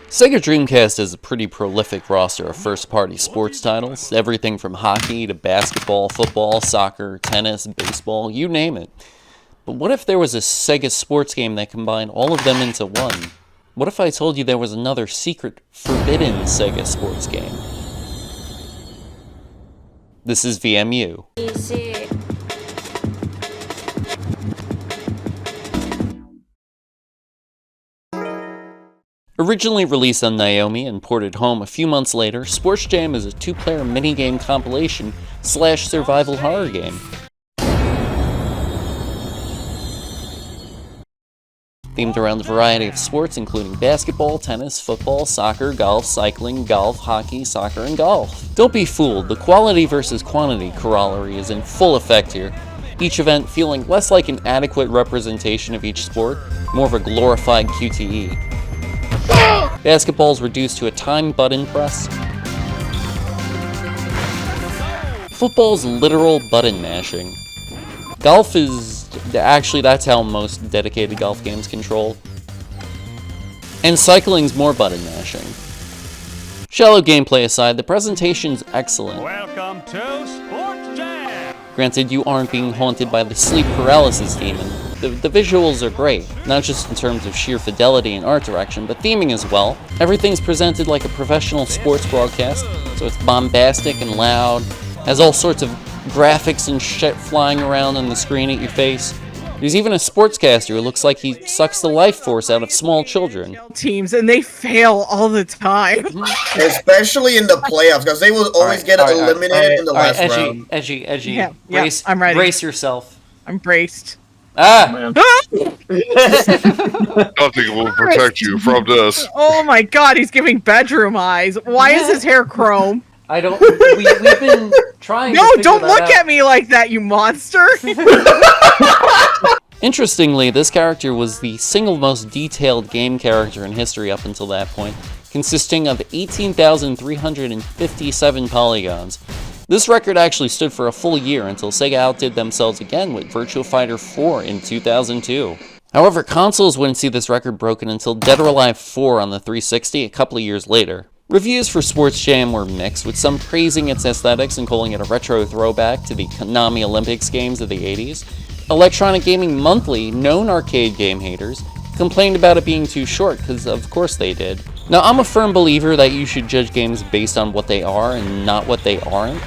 Sega Dreamcast has a pretty prolific roster of first-party sports titles, everything from hockey to basketball, football, soccer, tennis, baseball, you name it. But what if there was a Sega sports game that combined all of them into one? What if I told you there was another secret, forbidden Sega sports game? This is VMU. Originally released on Naomi and ported home a few months later, Sports Jam is a two-player minigame compilation / survival horror game. Themed around a variety of sports including basketball, tennis, football, soccer, golf, cycling, golf, hockey, soccer, and golf. Don't be fooled, the quality versus quantity corollary is in full effect here, each event feeling less like an adequate representation of each sport, more of a glorified QTE. Basketball's reduced to a timed button press. Football's literal button mashing. Golf is... actually, that's how most dedicated golf games control. And cycling's more button mashing. Shallow gameplay aside, the presentation's excellent. Welcome to Sports Jam! Granted, you aren't being haunted by the sleep paralysis demon. The visuals are great, not just in terms of sheer fidelity and art direction, but theming as well. Everything's presented like a professional sports broadcast, so it's bombastic and loud, has all sorts of graphics and shit flying around on the screen at your face. There's even a sportscaster who looks like he sucks the life force out of small children. Teams, and they fail all the time. Especially in the playoffs, because they will always get eliminated in the last round. Edgy. Yeah, I'm ready. Brace yourself. I'm braced. Nothing will protect you from this. Oh my god, he's giving bedroom eyes. Why is his hair chrome? I don't... We've been trying to figure don't that look out. at me like that, you monster! Interestingly, this character was the single most detailed game character in history up until that point, consisting of 18,357 polygons. This record actually stood for a full year until Sega outdid themselves again with Virtua Fighter 4 in 2002. However, consoles wouldn't see this record broken until Dead or Alive 4 on the 360 a couple of years later. Reviews for Sports Jam were mixed, with some praising its aesthetics and calling it a retro throwback to the Konami Olympics games of the 80s. Electronic Gaming Monthly, known arcade game haters, complained about it being too short, because of course they did. Now, I'm a firm believer that you should judge games based on what they are and not what they aren't.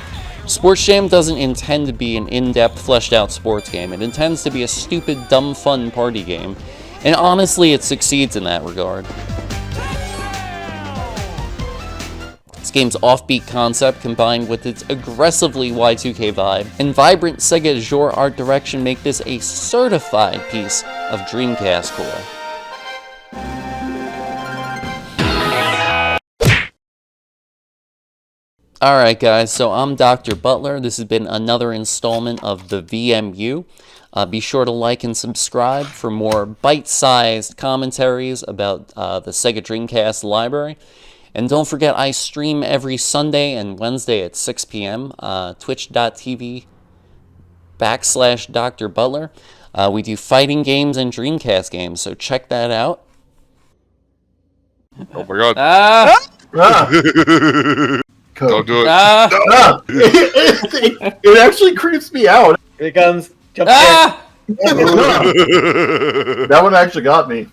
Sports Jam doesn't intend to be an in-depth, fleshed-out sports game. It intends to be a stupid, dumb, fun party game. And honestly, it succeeds in that regard. This game's offbeat concept, combined with its aggressively Y2K vibe and vibrant Sega Azure art direction, make this a certified piece of Dreamcast core. Alright guys, so I'm Dr. Butler. This has been another installment of the VMU. Be sure to like and subscribe for more bite-sized commentaries about the Sega Dreamcast library. And don't forget, I stream every Sunday and Wednesday at 6 p.m. Twitch.tv/Dr. Butler. We do fighting games and Dreamcast games, so check that out. Oh my god. Don't do it. It actually creeps me out. Here it comes. Jump That one actually got me.